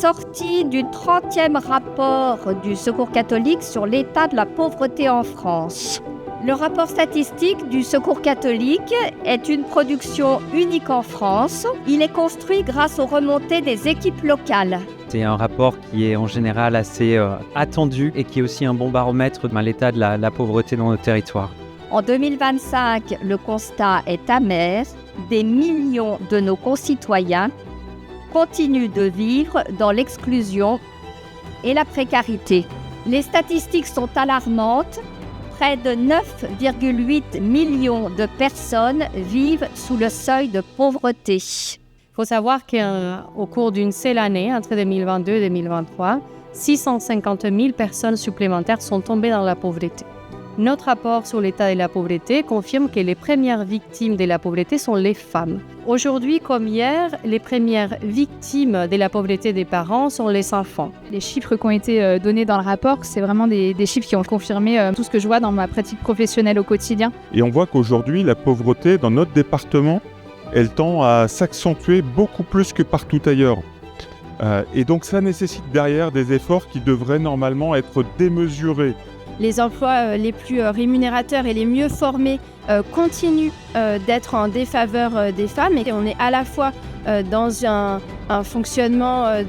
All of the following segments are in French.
sortie du 30e rapport du Secours catholique sur l'état de la pauvreté en France. Le rapport statistique du Secours catholique est une production unique en France. Il est construit grâce aux remontées des équipes locales. C'est un rapport qui est en général assez attendu et qui est aussi un bon baromètre de l'état de la pauvreté dans nos territoires. En 2025, le constat est amer. Des millions de nos concitoyens continuent de vivre dans l'exclusion et la précarité. Les statistiques sont alarmantes. Près de 9,8 millions de personnes vivent sous le seuil de pauvreté. Il faut savoir qu'au cours d'une seule année, entre 2022 et 2023, 650 000 personnes supplémentaires sont tombées dans la pauvreté. Notre rapport sur l'état de la pauvreté confirme que les premières victimes de la pauvreté sont les femmes. Aujourd'hui comme hier, les premières victimes de la pauvreté des parents sont les enfants. Les chiffres qui ont été donnés dans le rapport, c'est vraiment des chiffres qui ont confirmé tout ce que je vois dans ma pratique professionnelle au quotidien. Et on voit qu'aujourd'hui, la pauvreté dans notre département, elle tend à s'accentuer beaucoup plus que partout ailleurs. Et donc ça nécessite derrière des efforts qui devraient normalement être démesurés. Les emplois les plus rémunérateurs et les mieux formés continuent d'être en défaveur des femmes. Et on est à la fois dans un fonctionnement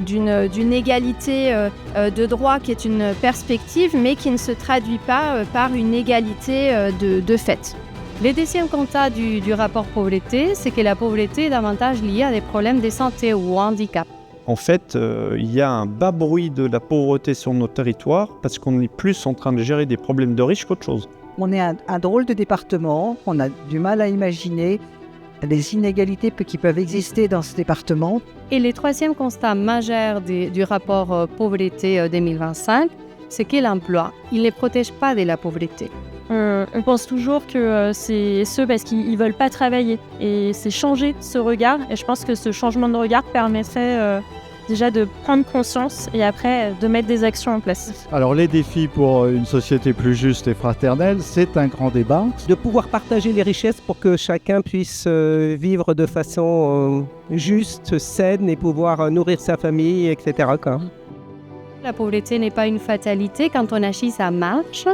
d'une égalité de droit qui est une perspective, mais qui ne se traduit pas par une égalité de fait. Le deuxième constat du rapport pauvreté, c'est que la pauvreté est davantage liée à des problèmes de santé ou handicap. En fait, il y a un bas bruit de la pauvreté sur nos territoires parce qu'on est plus en train de gérer des problèmes de riches qu'autre chose. On est un drôle de département, on a du mal à imaginer les inégalités qui peuvent exister dans ce département. Et le troisième constat majeur du rapport pauvreté 2025, c'est que l'emploi, il ne protège pas de la pauvreté. On pense toujours que c'est ceux parce qu'ils ne veulent pas travailler. Et c'est changer ce regard. Et je pense que ce changement de regard permettrait déjà de prendre conscience et après de mettre des actions en place. Alors les défis pour une société plus juste et fraternelle, c'est un grand débat. De pouvoir partager les richesses pour que chacun puisse vivre de façon juste, saine et pouvoir nourrir sa famille, etc. quoi. La pauvreté n'est pas une fatalité quand on agit, ça marche.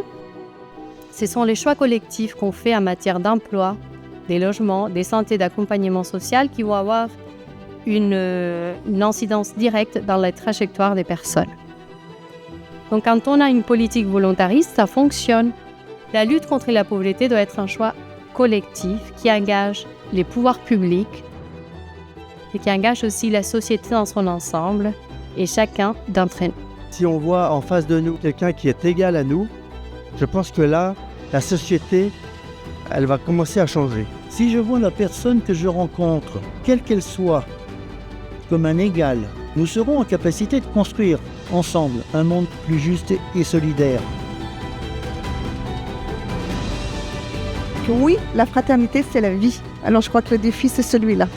Ce sont les choix collectifs qu'on fait en matière d'emploi, des logements, des santé, d'accompagnement social qui vont avoir une incidence directe dans la trajectoire des personnes. Donc quand on a une politique volontariste, ça fonctionne. La lutte contre la pauvreté doit être un choix collectif qui engage les pouvoirs publics et qui engage aussi la société dans son ensemble et chacun d'entre nous. Si on voit en face de nous quelqu'un qui est égal à nous, je pense que là, la société, elle va commencer à changer. Si je vois la personne que je rencontre, quelle qu'elle soit, comme un égal, nous serons en capacité de construire ensemble un monde plus juste et solidaire. Oui, la fraternité, c'est la vie. Alors je crois que le défi, c'est celui-là.